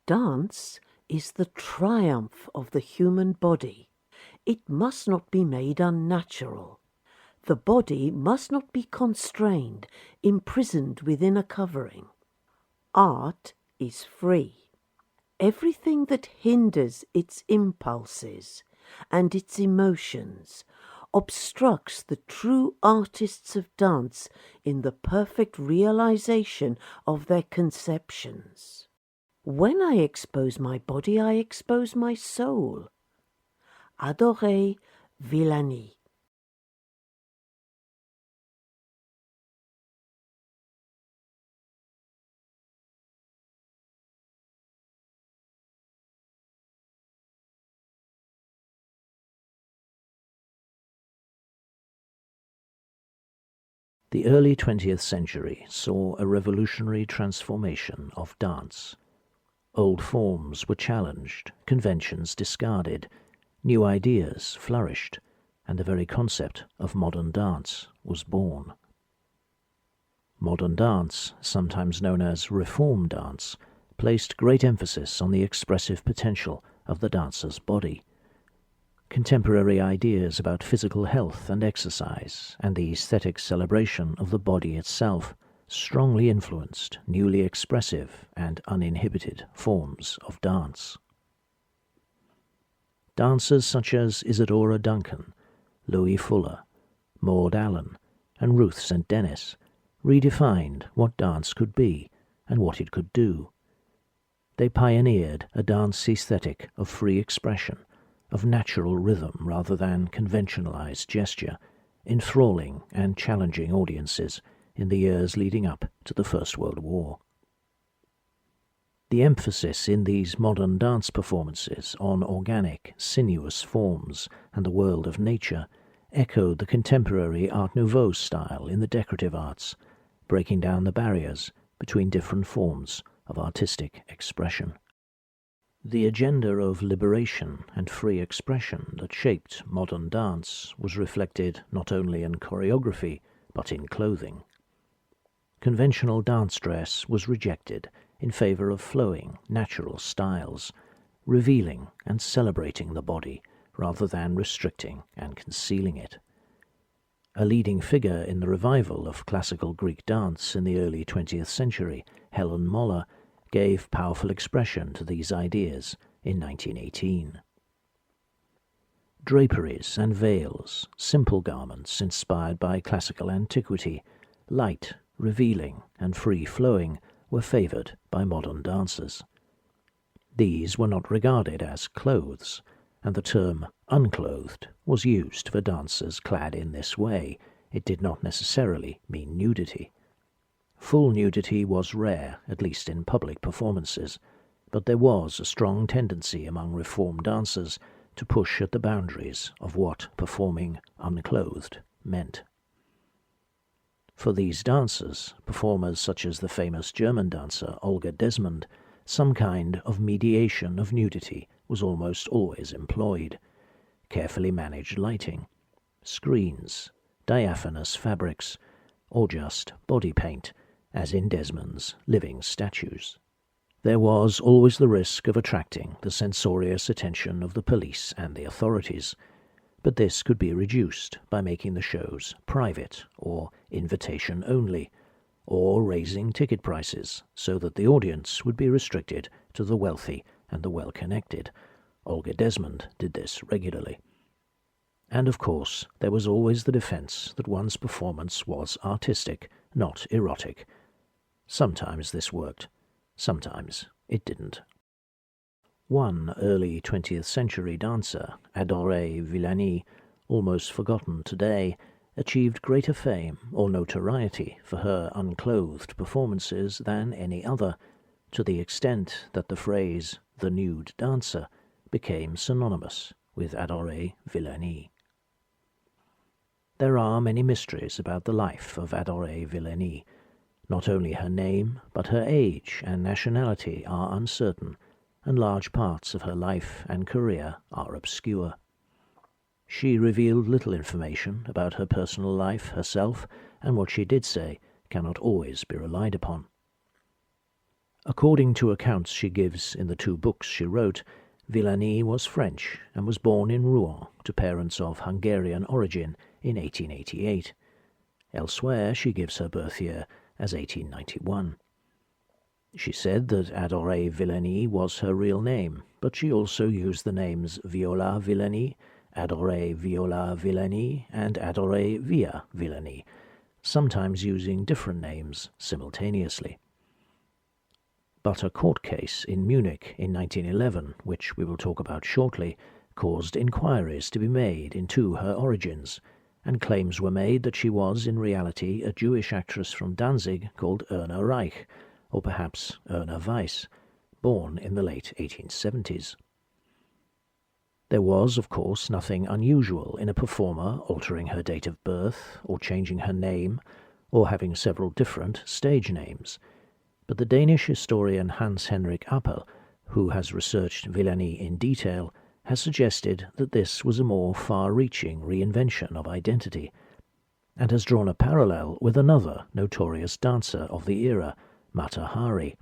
Dance is the triumph of the human body. It must not be made unnatural. The body must not be constrained, imprisoned within a covering. Art is free. Everything that hinders its impulses and its emotions obstructs the true artists of dance in the perfect realization of their conceptions. When I expose my body, I expose my soul. Adorée Villany. The early 20th century saw a revolutionary transformation of dance. Old forms were challenged, conventions discarded, new ideas flourished, and the very concept of modern dance was born. Modern dance, sometimes known as reform dance, placed great emphasis on the expressive potential of the dancer's body. Contemporary ideas about physical health and exercise and the aesthetic celebration of the body itself strongly influenced newly expressive and uninhibited forms of dance. Dancers such as Isadora Duncan, Louis Fuller, Maud Allen, and Ruth St. Denis redefined what dance could be and what it could do. They pioneered a dance aesthetic of free expression, of natural rhythm rather than conventionalized gesture, enthralling and challenging audiences in the years leading up to the First World War. The emphasis in these modern dance performances on organic, sinuous forms and the world of nature echoed the contemporary Art Nouveau style in the decorative arts, breaking down the barriers between different forms of artistic expression. The agenda of liberation and free expression that shaped modern dance was reflected not only in choreography, but in clothing. Conventional dance dress was rejected in favor of flowing, natural styles, revealing and celebrating the body rather than restricting and concealing it. A leading figure in the revival of classical Greek dance in the early 20th century, Helen Moller, gave powerful expression to these ideas in 1918. Draperies and veils, simple garments inspired by classical antiquity, light, revealing, and free-flowing, were favored by modern dancers. These were not regarded as clothes, and the term unclothed was used for dancers clad in this way. It did not necessarily mean nudity. Full nudity was rare, at least in public performances, but there was a strong tendency among reform dancers to push at the boundaries of what performing unclothed meant. For these dancers, performers such as the famous German dancer Olga Desmond, some kind of mediation of nudity was almost always employed. Carefully managed lighting, screens, diaphanous fabrics, or just body paint, as in Desmond's living statues. There was always the risk of attracting the censorious attention of the police and the authorities, but this could be reduced by making the shows private or invitation only, or raising ticket prices so that the audience would be restricted to the wealthy and the well-connected. Olga Desmond did this regularly. And of course, there was always the defense that one's performance was artistic, not erotic. Sometimes this worked, sometimes it didn't. One early 20th century dancer, Adorée Villany, almost forgotten today, achieved greater fame or notoriety for her unclothed performances than any other, to the extent that the phrase "the nude dancer" became synonymous with Adorée Villany. There are many mysteries about the life of Adorée Villany. Not only her name, but her age and nationality are uncertain, and large parts of her life and career are obscure. She revealed little information about her personal life herself, and what she did say cannot always be relied upon. According to accounts she gives in the 2 books she wrote, Villany was French and was born in Rouen to parents of Hungarian origin in 1888. Elsewhere she gives her birth year as 1891. She said that Adorée Villany was her real name, but she also used the names Viola Villany, Adorée Viola Villany, and Adorée Via Villany, sometimes using different names simultaneously. But a court case in Munich in 1911, which we will talk about shortly, caused inquiries to be made into her origins, and claims were made that she was in reality a Jewish actress from Danzig called Erna Reich, or perhaps Erna Weiss, born in the late 1870s. There was, of course, nothing unusual in a performer altering her date of birth, or changing her name, or having several different stage names. But the Danish historian Hans Henrik Appel, who has researched Villany in detail, has suggested that this was a more far-reaching reinvention of identity, and has drawn a parallel with another notorious dancer of the era, Mata Hari.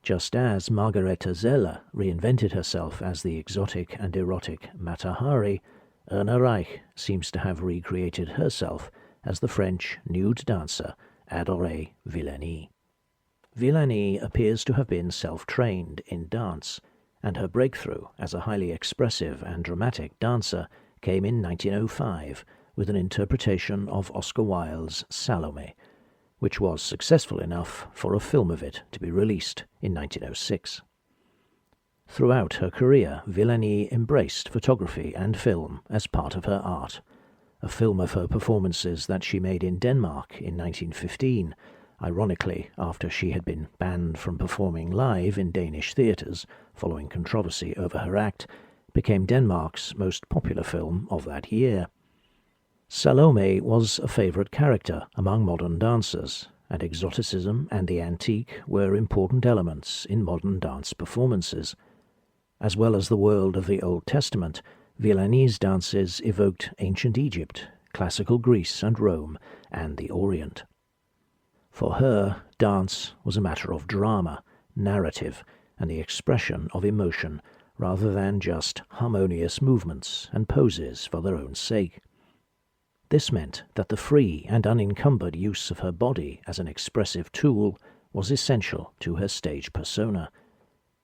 Just as Margareta Zeller reinvented herself as the exotic and erotic Mata Hari, Erna Reich seems to have recreated herself as the French nude dancer Adorée Villany. Villany appears to have been self-trained in dance, and her breakthrough as a highly expressive and dramatic dancer came in 1905 with an interpretation of Oscar Wilde's Salome, which was successful enough for a film of it to be released in 1906. Throughout her career, Villany embraced photography and film as part of her art. A film of her performances that she made in Denmark in 1915, ironically after she had been banned from performing live in Danish theatres following controversy over her act, became Denmark's most popular film of that year. Salome was a favourite character among modern dancers, and exoticism and the antique were important elements in modern dance performances. As well as the world of the Old Testament, Villany's dances evoked ancient Egypt, classical Greece and Rome, and the Orient. For her, dance was a matter of drama, narrative, and the expression of emotion, rather than just harmonious movements and poses for their own sake. This meant that the free and unencumbered use of her body as an expressive tool was essential to her stage persona,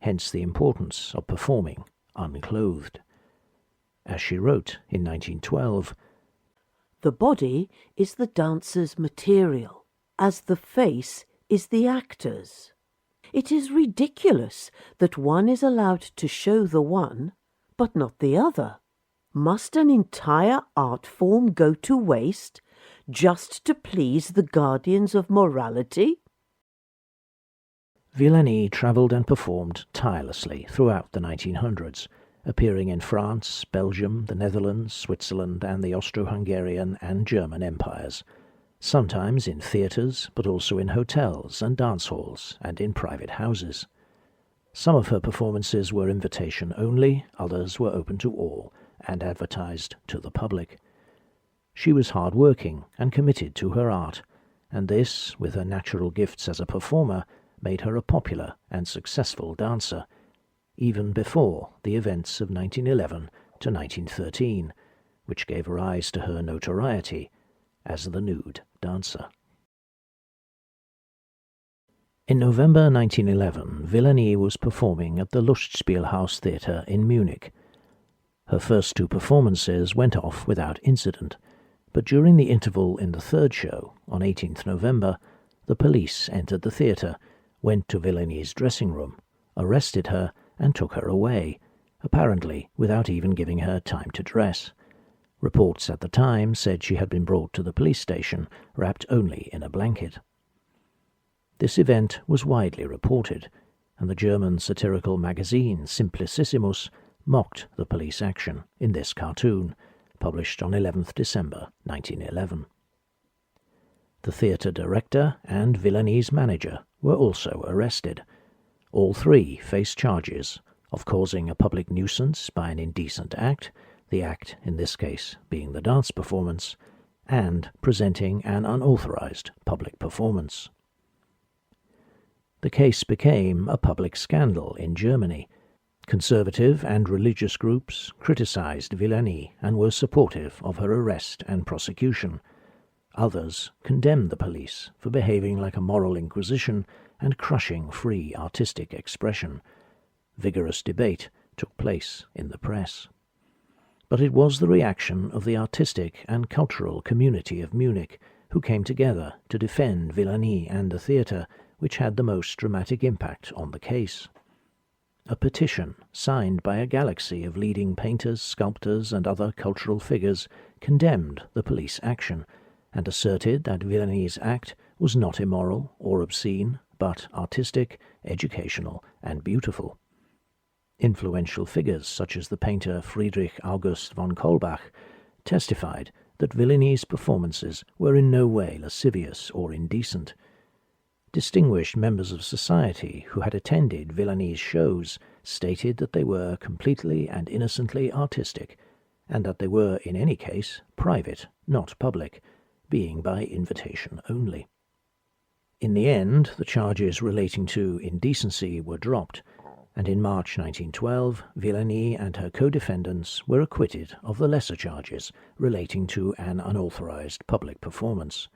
hence the importance of performing unclothed. As she wrote in 1912, "The body is the dancer's material, as the face is the actor's. It is ridiculous that one is allowed to show the one, but not the other. Must an entire art form go to waste just to please the guardians of morality?" Villany travelled and performed tirelessly throughout the 1900s, appearing in France, Belgium, the Netherlands, Switzerland, and the Austro-Hungarian and German empires, sometimes in theatres, but also in hotels and dance halls and in private houses. Some of her performances were invitation only, others were open to all, and advertised to the public. She was hard-working and committed to her art, and this, with her natural gifts as a performer, made her a popular and successful dancer, even before the events of 1911 to 1913, which gave rise to her notoriety as the nude dancer. In November 1911, Villany was performing at the Lustspielhaus Theatre in Munich. Her first 2 performances went off without incident, but during the interval in the third show, on 18th November, the police entered the theatre, went to Villany's dressing room, arrested her, and took her away, apparently without even giving her time to dress. Reports at the time said she had been brought to the police station, wrapped only in a blanket. This event was widely reported, and the German satirical magazine Simplicissimus mocked the police action in this cartoon, published on 11th December 1911. The theatre director and Villany's manager were also arrested. All 3 faced charges of causing a public nuisance by an indecent act, the act in this case being the dance performance, and presenting an unauthorized public performance. the case became a public scandal in Germany. Conservative and religious groups criticized Villany and were supportive of her arrest and prosecution. Others condemned the police for behaving like a moral inquisition and crushing free artistic expression. Vigorous debate took place in the press. But it was the reaction of the artistic and cultural community of Munich, who came together to defend Villany and the theatre, which had the most dramatic impact on the case. A petition, signed by a galaxy of leading painters, sculptors, and other cultural figures, condemned the police action, and asserted that Villany's act was not immoral or obscene, but artistic, educational, and beautiful. Influential figures such as the painter Friedrich August von Kaulbach testified that Villany's performances were in no way lascivious or indecent. Distinguished members of society who had attended Villany's shows stated that they were completely and innocently artistic, and that they were, in any case, private, not public, being by invitation only. In the end, the charges relating to indecency were dropped, and in March 1912, Villany and her co-defendants were acquitted of the lesser charges relating to an unauthorized public performance.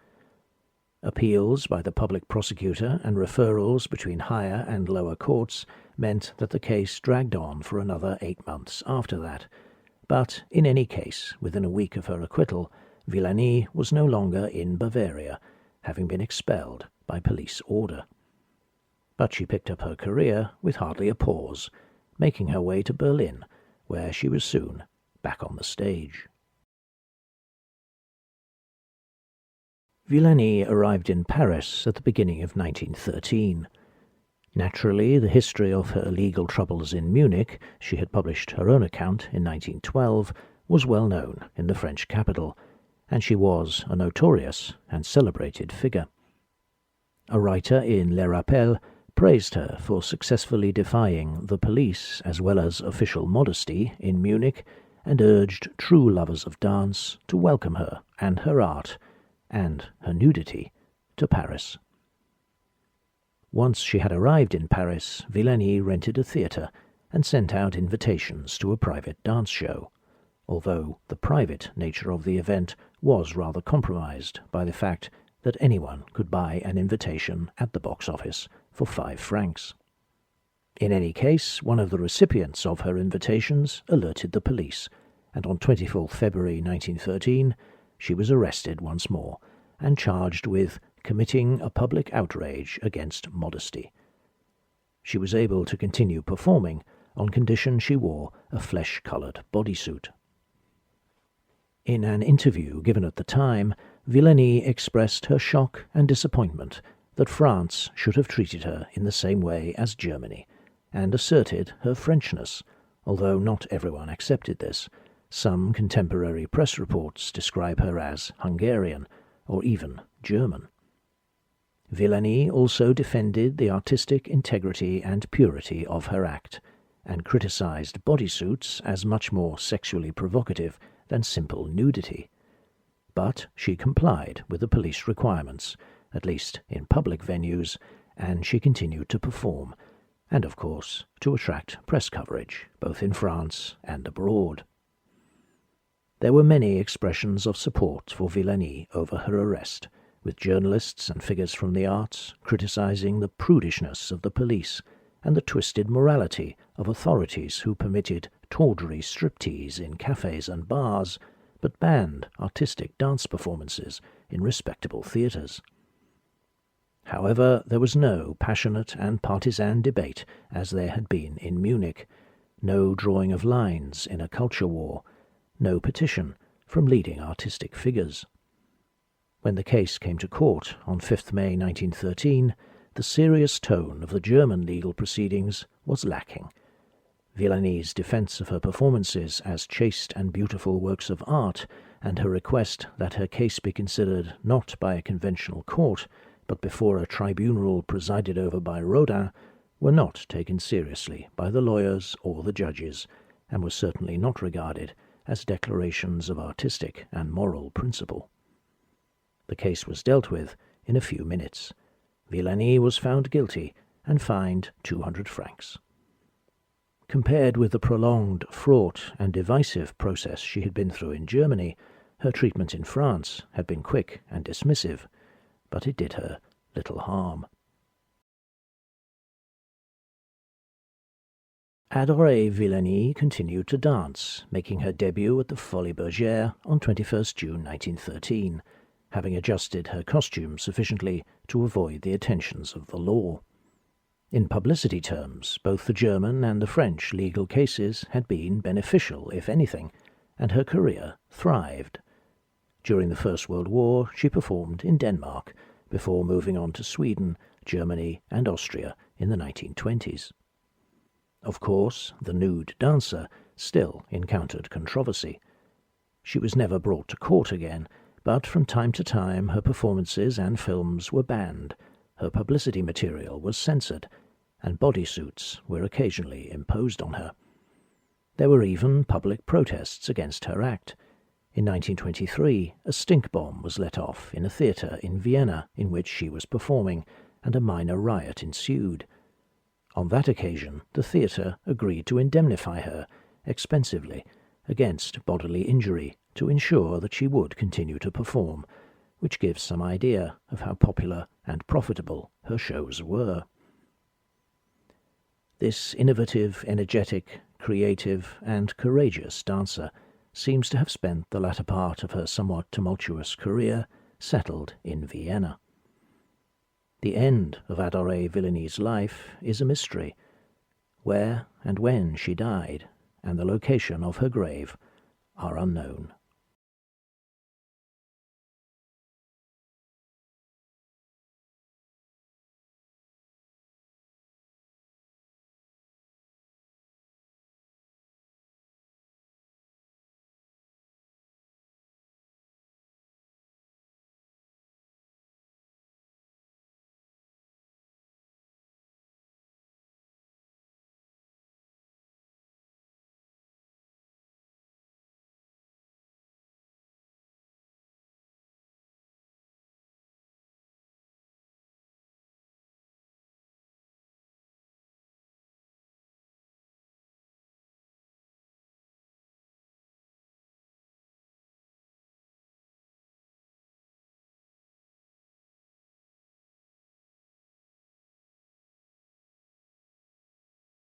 Appeals by the public prosecutor and referrals between higher and lower courts meant that the case dragged on for another 8 months after that. But in any case, within a week of her acquittal, Villany was no longer in Bavaria, having been expelled by police order. But she picked up her career with hardly a pause, making her way to Berlin, where she was soon back on the stage. Villany arrived in Paris at the beginning of 1913. Naturally, the history of her legal troubles in Munich, she had published her own account in 1912, was well known in the French capital, and she was a notorious and celebrated figure. A writer in Les Rappels praised her for successfully defying the police as well as official modesty in Munich, and urged true lovers of dance to welcome her and her art and her nudity to Paris. Once she had arrived in Paris, Villany rented a theatre and sent out invitations to a private dance show, although the private nature of the event was rather compromised by the fact that anyone could buy an invitation at the box office for 5 francs. In any case, one of the recipients of her invitations alerted the police, and on 24 February 1913 she was arrested once more and charged with committing a public outrage against modesty. She was able to continue performing on condition she wore a flesh-coloured bodysuit. In an interview given at the time, Villany expressed her shock and disappointment that France should have treated her in the same way as Germany, and asserted her Frenchness, although not everyone accepted this. Some contemporary press reports describe her as Hungarian, or even German. Villany also defended the artistic integrity and purity of her act, and criticized bodysuits as much more sexually provocative than simple nudity. But she complied with the police requirements, at least in public venues, and she continued to perform, and of course to attract press coverage, both in France and abroad. There were many expressions of support for Villany over her arrest, with journalists and figures from the arts criticizing the prudishness of the police and the twisted morality of authorities who permitted tawdry striptease in cafes and bars, but banned artistic dance performances in respectable theatres. However, there was no passionate and partisan debate as there had been in Munich, no drawing of lines in a culture war, no petition from leading artistic figures. When the case came to court on 5th May 1913, the serious tone of the German legal proceedings was lacking. Villany's defence of her performances as chaste and beautiful works of art, and her request that her case be considered not by a conventional court, but before a tribunal presided over by Rodin, were not taken seriously by the lawyers or the judges, and were certainly not regarded as declarations of artistic and moral principle. The case was dealt with in a few minutes. Villany was found guilty and fined 200 francs. Compared with the prolonged, fraught, and divisive process she had been through in Germany, her treatment in France had been quick and dismissive, but it did her little harm. Adorée Villany continued to dance, making her debut at the Folies Bergère on 21st June 1913, having adjusted her costume sufficiently to avoid the attentions of the law. In publicity terms, both the German and the French legal cases had been beneficial, if anything, and her career thrived. During the First World War, she performed in Denmark, before moving on to Sweden, Germany, and Austria in the 1920s. Of course, the nude dancer still encountered controversy. She was never brought to court again, but from time to time her performances and films were banned, her publicity material was censored, and bodysuits were occasionally imposed on her. There were even public protests against her act. In 1923, a stink bomb was let off in a theatre in Vienna in which she was performing, and a minor riot ensued. On that occasion, the theatre agreed to indemnify her, expensively, against bodily injury to ensure that she would continue to perform, which gives some idea of how popular and profitable her shows were. This innovative, energetic, creative, and courageous dancer seems to have spent the latter part of her somewhat tumultuous career settled in Vienna. The end of Adorée Villany's life is a mystery. Where and when she died, and the location of her grave, are unknown.